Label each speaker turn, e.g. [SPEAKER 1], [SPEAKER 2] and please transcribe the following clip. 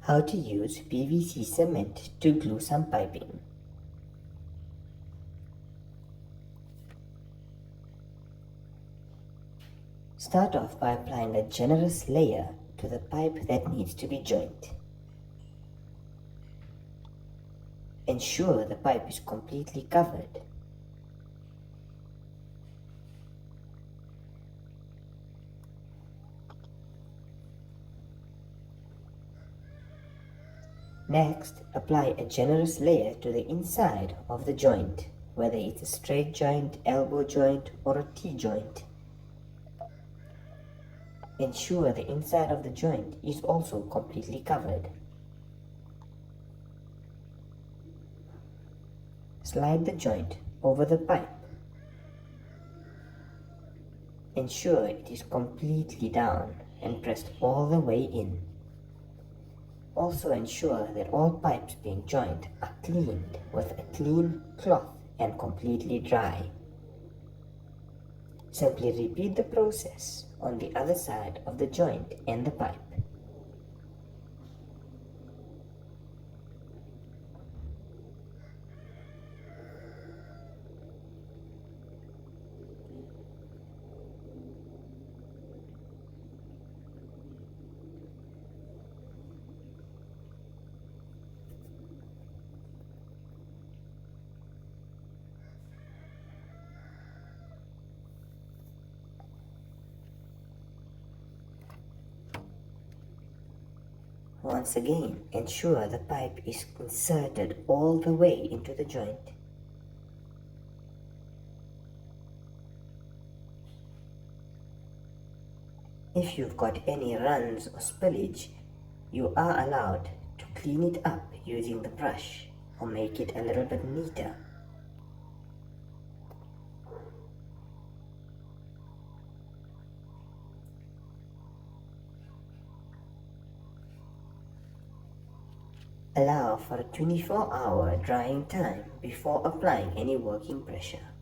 [SPEAKER 1] How to use PVC cement to glue some piping. Start off by applying a generous layer to the pipe that needs to be joined. Ensure the pipe is completely covered. Next, apply a generous layer to the inside of the joint, whether it's a straight joint, elbow joint, or a T-joint. Ensure the inside of the joint is also completely covered. Slide the joint over the pipe. Ensure it is completely down and pressed all the way in. Also ensure that all pipes being joined are cleaned with a clean cloth and completely dry. Simply repeat the process on the other side of the joint and the pipe. Once again, ensure the pipe is inserted all the way into the joint. If you've got any runs or spillage, you are allowed to clean it up using the brush or make it a little bit neater. Allow for a 24-hour drying time before applying any working pressure.